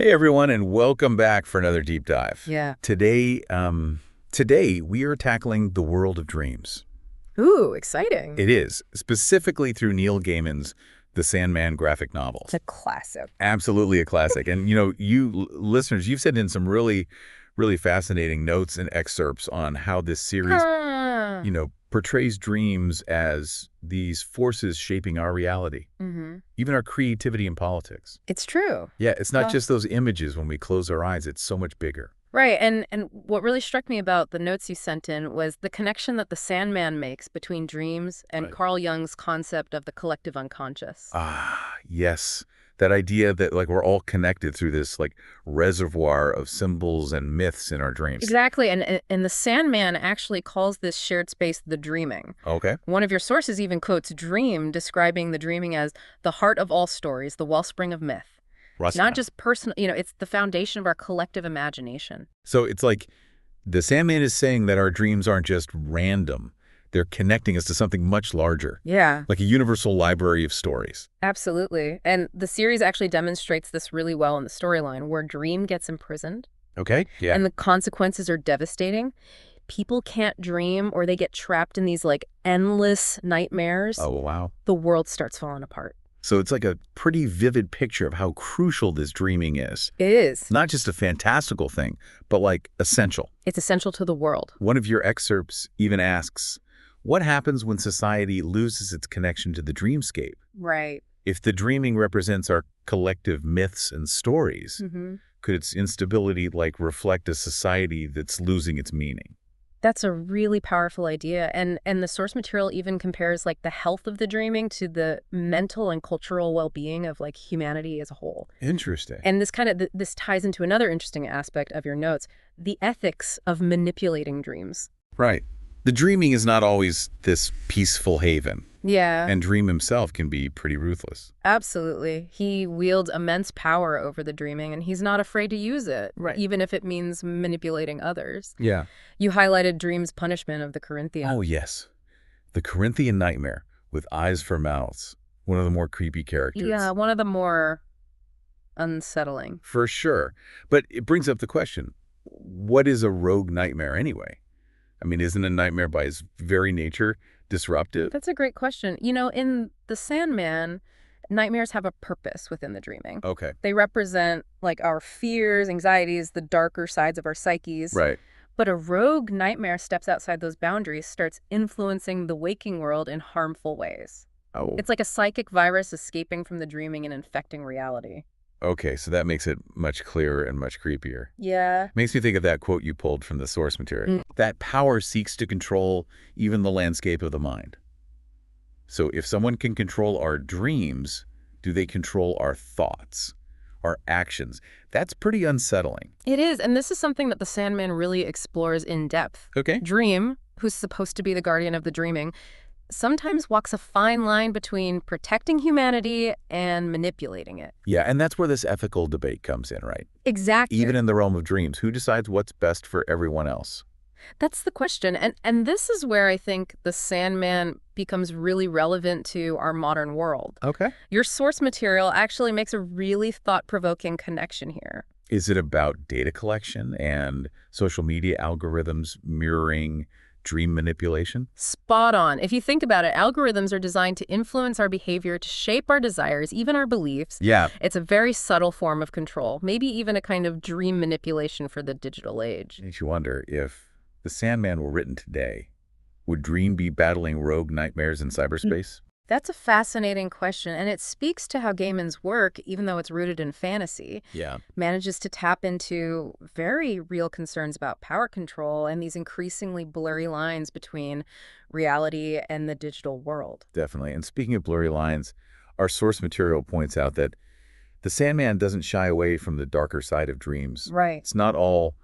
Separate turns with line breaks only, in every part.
Hey everyone, and welcome back for another deep dive.
Yeah.
Today we are tackling the world of dreams.
Ooh, exciting.
It is, specifically through Neil Gaiman's The Sandman graphic novels.
The classic.
Absolutely a classic. And listeners, you've sent in some really fascinating notes and excerpts on how this series,
Ah.
portrays dreams as these forces shaping our reality, even our creativity and politics.
It's true.
Yeah, it's not
Well,
just those images when we close our eyes. It's so much bigger.
right. And what really struck me about the notes you sent in was the connection that the Sandman makes between dreams and
Right.
Carl Jung's concept of the collective unconscious.
Ah, yes. That idea that we're all connected through this reservoir of symbols and myths in our dreams.
Exactly. And the Sandman actually calls this shared space the dreaming.
Okay.
One of your sources even quotes Dream, describing the dreaming as the heart of all stories, the wellspring of myth. It's not just personal, it's the foundation of our collective imagination.
So it's like the Sandman is saying that our dreams aren't just random. They're connecting us to something much larger,
Yeah,
like a universal library of stories.
absolutely. And the series actually demonstrates this really well in the storyline, where Dream gets imprisoned
Okay? Yeah.
and the consequences are devastating. People can't dream, or they get trapped in these endless nightmares.
Oh, wow.
The world starts falling apart.
So it's like a pretty vivid picture of how crucial this dreaming is.
It is.
Not just a fantastical thing, but essential.
It's essential to the world.
One of your excerpts even asks, what happens when society loses its connection to the dreamscape?
Right.
If the dreaming represents our collective myths and stories, could its instability reflect a society that's losing its meaning?
That's a really powerful idea. And the source material even compares the health of the dreaming to the mental and cultural well-being of humanity as a whole.
Interesting.
And this ties into another interesting aspect of your notes, the ethics of manipulating dreams.
Right. The dreaming is not always this peaceful haven,
Yeah,
and Dream himself can be pretty ruthless.
absolutely. He wields immense power over the dreaming, and he's not afraid to use it,
Right.
even if it means manipulating others.
Yeah.
You highlighted Dream's punishment of the Corinthians.
Oh, yes. The Corinthian nightmare with eyes for mouths. One of the more creepy characters.
Yeah, one of the more unsettling.
For sure. But it brings up the question, what is a rogue nightmare anyway? I mean, isn't a nightmare by its very nature disruptive?
That's a great question. In The Sandman, nightmares have a purpose within the dreaming.
Okay.
They represent our fears, anxieties, the darker sides of our psyches.
Right.
But a rogue nightmare steps outside those boundaries, starts influencing the waking world in harmful ways.
Oh,
It's like a psychic virus escaping from the dreaming and infecting reality.
okay. So that makes it much clearer and much creepier.
Yeah.
Makes me think of that quote you pulled from the source material. That power seeks to control even the landscape of the mind. So if someone can control our dreams, do they control our thoughts, our actions? That's pretty unsettling.
It is, and this is something that the Sandman really explores in depth.
Okay.
Dream, who's supposed to be the guardian of the dreaming, sometimes walks a fine line between protecting humanity and manipulating it.
Yeah, and that's where this ethical debate comes in, right?
Exactly.
Even in the realm of dreams, who decides what's best for everyone else?
That's the question. And this is where I think the Sandman becomes really relevant to our modern world.
Okay.
Your source material actually makes a really thought-provoking connection here.
Is it about data collection and social media algorithms mirroring dream manipulation?
Spot on. If you think about it, algorithms are designed to influence our behavior, to shape our desires, even our beliefs.
Yeah.
It's a very subtle form of control, maybe even a kind of dream manipulation for the digital age.
Makes you wonder, if The Sandman were written today, would Dream be battling rogue nightmares in cyberspace?
That's a fascinating question, and it speaks to how Gaiman's work, even though it's rooted in fantasy,
Yeah.
manages to tap into very real concerns about power control and these increasingly blurry lines between reality and the digital world.
Definitely. And speaking of blurry lines, our source material points out that The Sandman doesn't shy away from the darker side of dreams.
Right.
It's not all,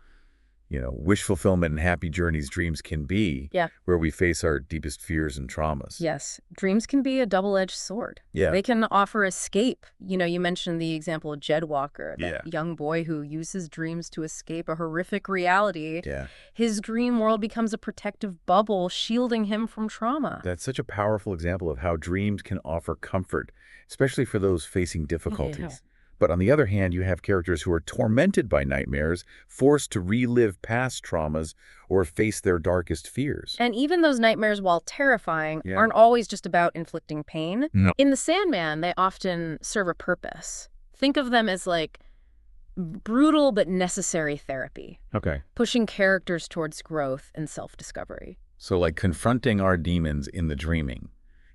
wish fulfillment and happy journeys dreams can be,
Yeah.
where we face our deepest fears and traumas.
Yes, dreams can be a double-edged sword.
Yeah.
They can offer escape. You mentioned the example of Jed Walker, that
Yeah.
young boy who uses dreams to escape a horrific reality.
Yeah.
His dream world becomes a protective bubble, shielding him from trauma.
That's such a powerful example of how dreams can offer comfort, especially for those facing difficulties. But on the other hand, you have characters who are tormented by nightmares, forced to relive past traumas or face their darkest fears.
And even those nightmares, while terrifying,
Yeah.
aren't always just about inflicting pain.
No.
In the Sandman, they often serve a purpose. Think of them as like brutal but necessary therapy,
Okay.
pushing characters towards growth and self-discovery.
So like confronting our demons in the dreaming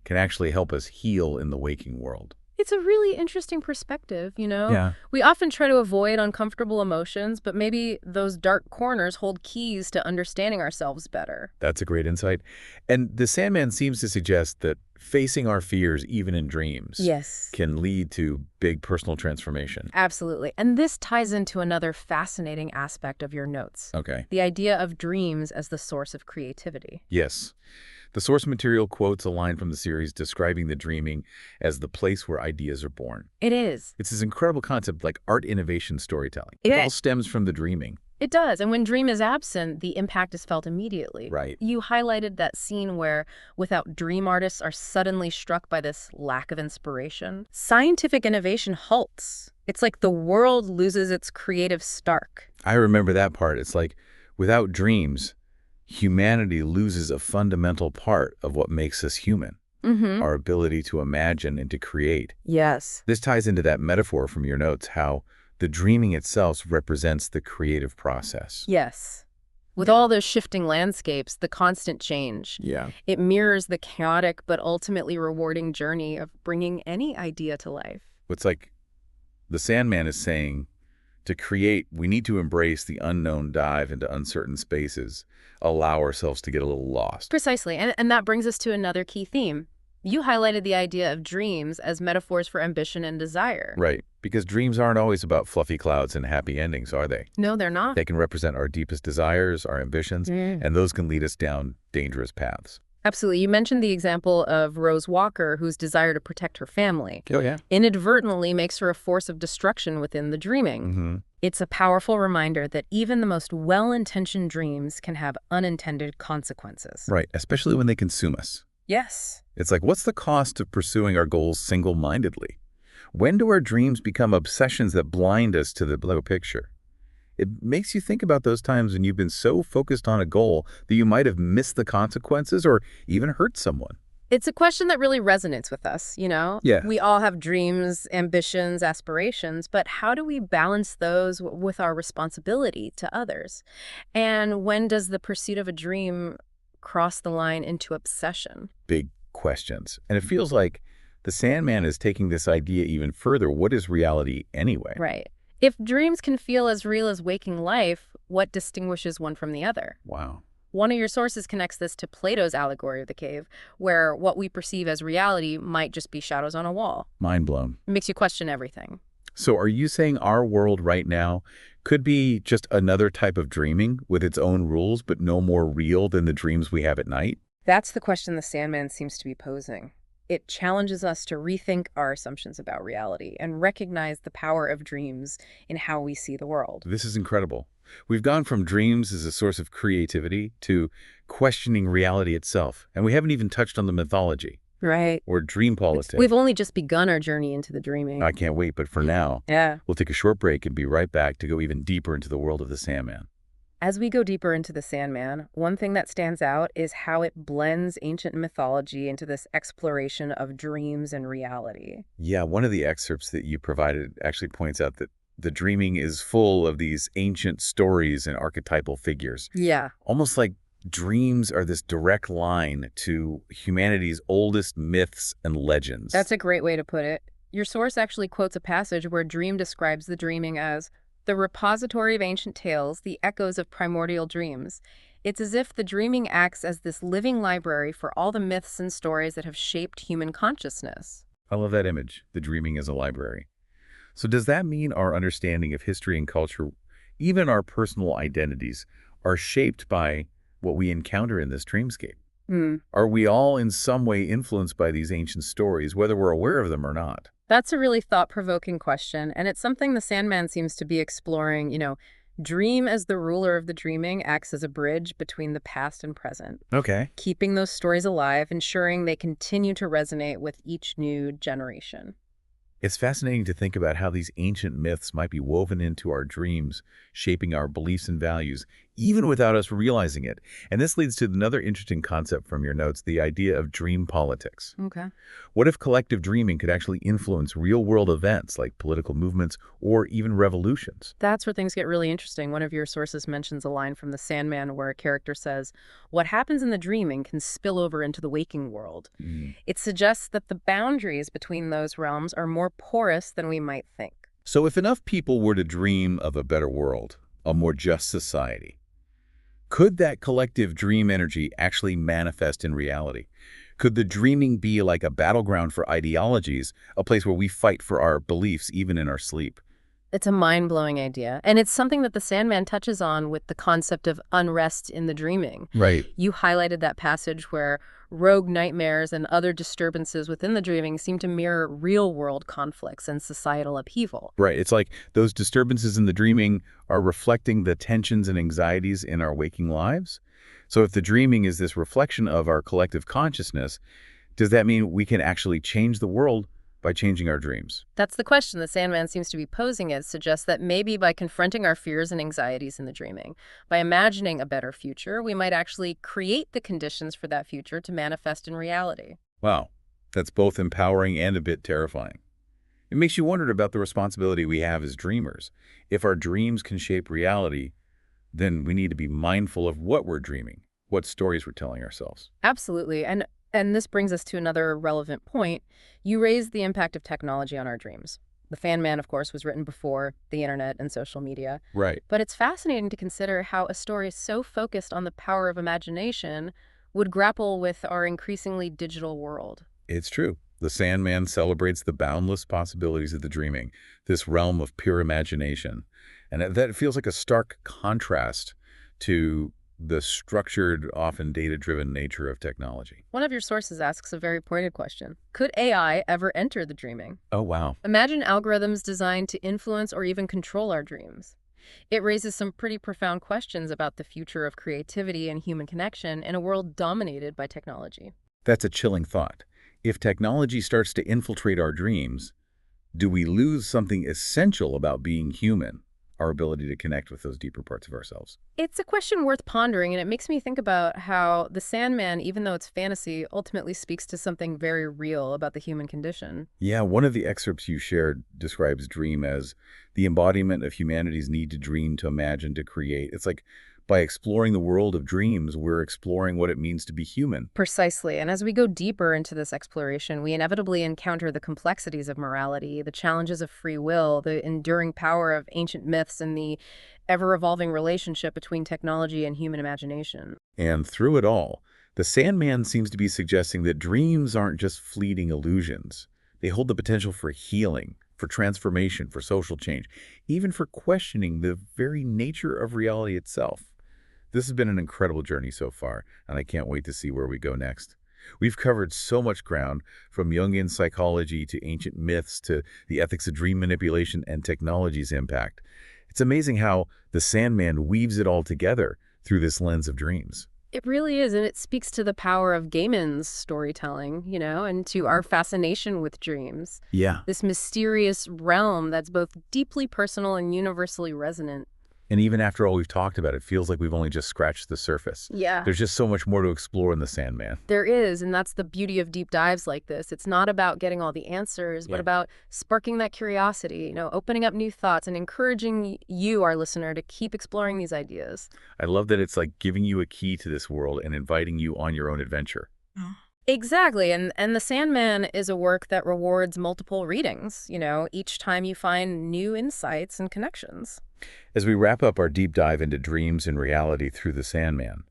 can actually help us heal in the waking world.
It's a really interesting perspective, you know?
Yeah.
We often try to avoid uncomfortable emotions, but maybe those dark corners hold keys to understanding ourselves better.
That's a great insight. And the Sandman seems to suggest that facing our fears, even in dreams,
Yes.
can lead to big personal transformation.
Absolutely. And this ties into another fascinating aspect of your notes.
Okay.
The idea of dreams as the source of creativity.
Yes. The source material quotes a line from the series describing the dreaming as the place where ideas are born.
It is.
It's this incredible concept like art innovation storytelling.
It
It
is.
all stems from the dreaming.
It does. And when dream is absent, the impact is felt immediately.
Right.
You highlighted that scene where, without dream artists are suddenly struck by this lack of inspiration. Scientific innovation halts. It's like the world loses its creative spark.
I remember that part. It's like, without dreams, humanity loses a fundamental part of what makes us human, our ability to imagine and to create.
Yes.
This ties into that metaphor from your notes, how the dreaming itself represents the creative process.
Yes. With all those shifting landscapes, the constant change,
Yeah.
it mirrors the chaotic but ultimately rewarding journey of bringing any idea to life.
It's like the Sandman is saying, to create, we need to embrace the unknown, dive into uncertain spaces, allow ourselves to get a little lost.
Precisely. And that brings us to another key theme. You highlighted the idea of dreams as metaphors for ambition and desire.
Right. Because dreams aren't always about fluffy clouds and happy endings, are they?
No, they're not.
They can represent our deepest desires, our ambitions, and those can lead us down dangerous paths.
Absolutely. You mentioned the example of Rose Walker, whose desire to protect her family
Oh, yeah.
inadvertently makes her a force of destruction within the dreaming. It's a powerful reminder that even the most well-intentioned dreams can have unintended consequences.
Right. Especially when they consume us.
Yes.
It's like, what's the cost of pursuing our goals single-mindedly? When do our dreams become obsessions that blind us to the bigger picture? It makes you think about those times when you've been so focused on a goal that you might have missed the consequences or even hurt someone.
It's a question that really resonates with us, you know?
Yeah.
We all have dreams, ambitions, aspirations, but how do we balance those with our responsibility to others? And when does the pursuit of a dream cross the line into obsession?
Big questions. And it feels like the Sandman is taking this idea even further. What is reality anyway?
Right. If dreams can feel as real as waking life, what distinguishes one from the other?
Wow.
One of your sources connects this to Plato's allegory of the cave, where what we perceive as reality might just be shadows on a wall.
Mind blown.
It makes you question everything.
So are you saying our world right now could be just another type of dreaming with its own rules, but no more real than the dreams we have at night?
That's the question the Sandman seems to be posing. It challenges us to rethink our assumptions about reality and recognize the power of dreams in how we see the world.
This is incredible. We've gone from dreams as a source of creativity to questioning reality itself. And we haven't even touched on the mythology
Right.
or dream politics.
We've only just begun our journey into the dreaming.
I can't wait, but for now,
Yeah.
we'll take a short break and be right back to go even deeper into the world of the Sandman.
As we go deeper into the Sandman, one thing that stands out is how it blends ancient mythology into this exploration of dreams and reality.
Yeah, one of the excerpts that you provided actually points out that the dreaming is full of these ancient stories and archetypal figures.
Yeah.
Almost like dreams are this direct line to humanity's oldest myths and legends.
That's a great way to put it. Your source actually quotes a passage where Dream describes the dreaming as the repository of ancient tales, the echoes of primordial dreams. It's as if the dreaming acts as this living library for all the myths and stories that have shaped human consciousness.
I love that image, the dreaming as a library. So does that mean our understanding of history and culture, even our personal identities, are shaped by what we encounter in this dreamscape? Are we all in some way influenced by these ancient stories, whether we're aware of them or not?
That's a really thought-provoking question, and it's something the Sandman seems to be exploring. Dream as the ruler of the dreaming acts as a bridge between the past and present,
Okay.
keeping those stories alive, ensuring they continue to resonate with each new generation.
It's fascinating to think about how these ancient myths might be woven into our dreams, shaping our beliefs and values, even without us realizing it. And this leads to another interesting concept from your notes, the idea of dream politics.
Okay.
What if collective dreaming could actually influence real-world events like political movements or even revolutions?
That's where things get really interesting. One of your sources mentions a line from the Sandman where a character says, "What happens in the dreaming can spill over into the waking world."
Mm.
It suggests that the boundaries between those realms are more porous than we might think.
So if enough people were to dream of a better world, a more just society, could that collective dream energy actually manifest in reality? Could the dreaming be like a battleground for ideologies, a place where we fight for our beliefs even in our sleep?
It's a mind-blowing idea, and it's something that the Sandman touches on with the concept of unrest in the dreaming.
Right.
You highlighted that passage where rogue nightmares and other disturbances within the dreaming seem to mirror real-world conflicts and societal upheaval.
Right. It's like those disturbances in the dreaming are reflecting the tensions and anxieties in our waking lives. So if the dreaming is this reflection of our collective consciousness, does that mean we can actually change the world by changing our dreams?
That's the question the Sandman seems to be posing. It suggests that maybe by confronting our fears and anxieties in the dreaming, by imagining a better future, we might actually create the conditions for that future to manifest in reality.
Wow. That's both empowering and a bit terrifying. It makes you wonder about the responsibility we have as dreamers. If our dreams can shape reality, then we need to be mindful of what we're dreaming, what stories we're telling ourselves.
Absolutely. And this brings us to another relevant point. You raised the impact of technology on our dreams. The Fan Man, of course, was written before the internet and social media.
Right.
But it's fascinating to consider how a story so focused on the power of imagination would grapple with our increasingly digital world.
It's true. The Sandman celebrates the boundless possibilities of the dreaming, this realm of pure imagination. And that feels like a stark contrast to the structured, often data-driven nature of technology.
One of your sources asks a very pointed question. Could AI ever enter the dreaming?
Oh, wow.
Imagine algorithms designed to influence or even control our dreams. It raises some pretty profound questions about the future of creativity and human connection in a world dominated by technology.
That's a chilling thought. If technology starts to infiltrate our dreams, do we lose something essential about being human, our ability to connect with those deeper parts of ourselves?
It's a question worth pondering, and it makes me think about how the Sandman, even though it's fantasy, ultimately speaks to something very real about the human condition.
Yeah, one of the excerpts you shared describes dream as the embodiment of humanity's need to dream, to imagine, to create. It's like by exploring the world of dreams, we're exploring what it means to be human.
Precisely. And as we go deeper into this exploration, we inevitably encounter the complexities of morality, the challenges of free will, the enduring power of ancient myths, and the ever-evolving relationship between technology and human imagination.
And through it all, the Sandman seems to be suggesting that dreams aren't just fleeting illusions. They hold the potential for healing, for transformation, for social change, even for questioning the very nature of reality itself. This has been an incredible journey so far, and I can't wait to see where we go next. We've covered so much ground, from Jungian psychology to ancient myths to the ethics of dream manipulation and technology's impact. It's amazing how the Sandman weaves it all together through this lens of dreams.
It really is, and it speaks to the power of Gaiman's storytelling, and to our fascination with dreams.
Yeah.
This mysterious realm that's both deeply personal and universally resonant.
And even after all we've talked about, it feels like we've only just scratched the surface.
Yeah.
There's just so much more to explore in the Sandman.
There is, and that's the beauty of deep dives like this. It's not about getting all the answers, but
Yeah.
about sparking that curiosity, opening up new thoughts and encouraging you, our listener, to keep exploring these ideas.
I love that it's like giving you a key to this world and inviting you on your own adventure.
Exactly, and The Sandman is a work that rewards multiple readings, each time you find new insights and connections.
As we wrap up our deep dive into dreams and reality through the Sandman,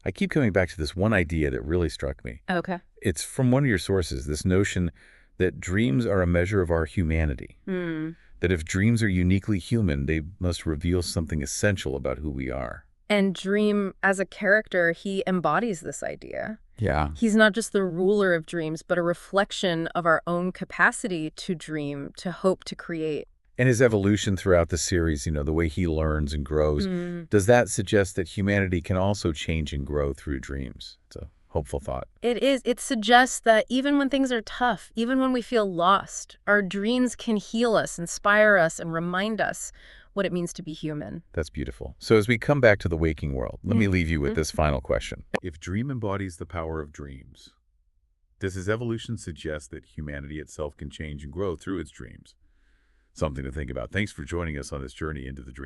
I keep coming back to this one idea that really struck me.
Okay.
It's from one of your sources, this notion that dreams are a measure of our humanity. That if dreams are uniquely human, they must reveal something essential about who we are.
And Dream, as a character, he embodies this idea.
Yeah.
He's not just the ruler of dreams, but a reflection of our own capacity to dream, to hope, to create.
And his evolution throughout the series, the way he learns and grows, does that suggest that humanity can also change and grow through dreams? It's a Hopeful thought.
It is. It suggests that even when things are tough, even when we feel lost, our dreams can heal us, inspire us, and remind us what it means to be human.
That's beautiful. So as we come back to the waking world, let me leave you with
Mhm.
this final question. If dream embodies the power of dreams, does his evolution suggest that humanity itself can change and grow through its dreams? Something to think about. Thanks for joining us on this journey into the dream.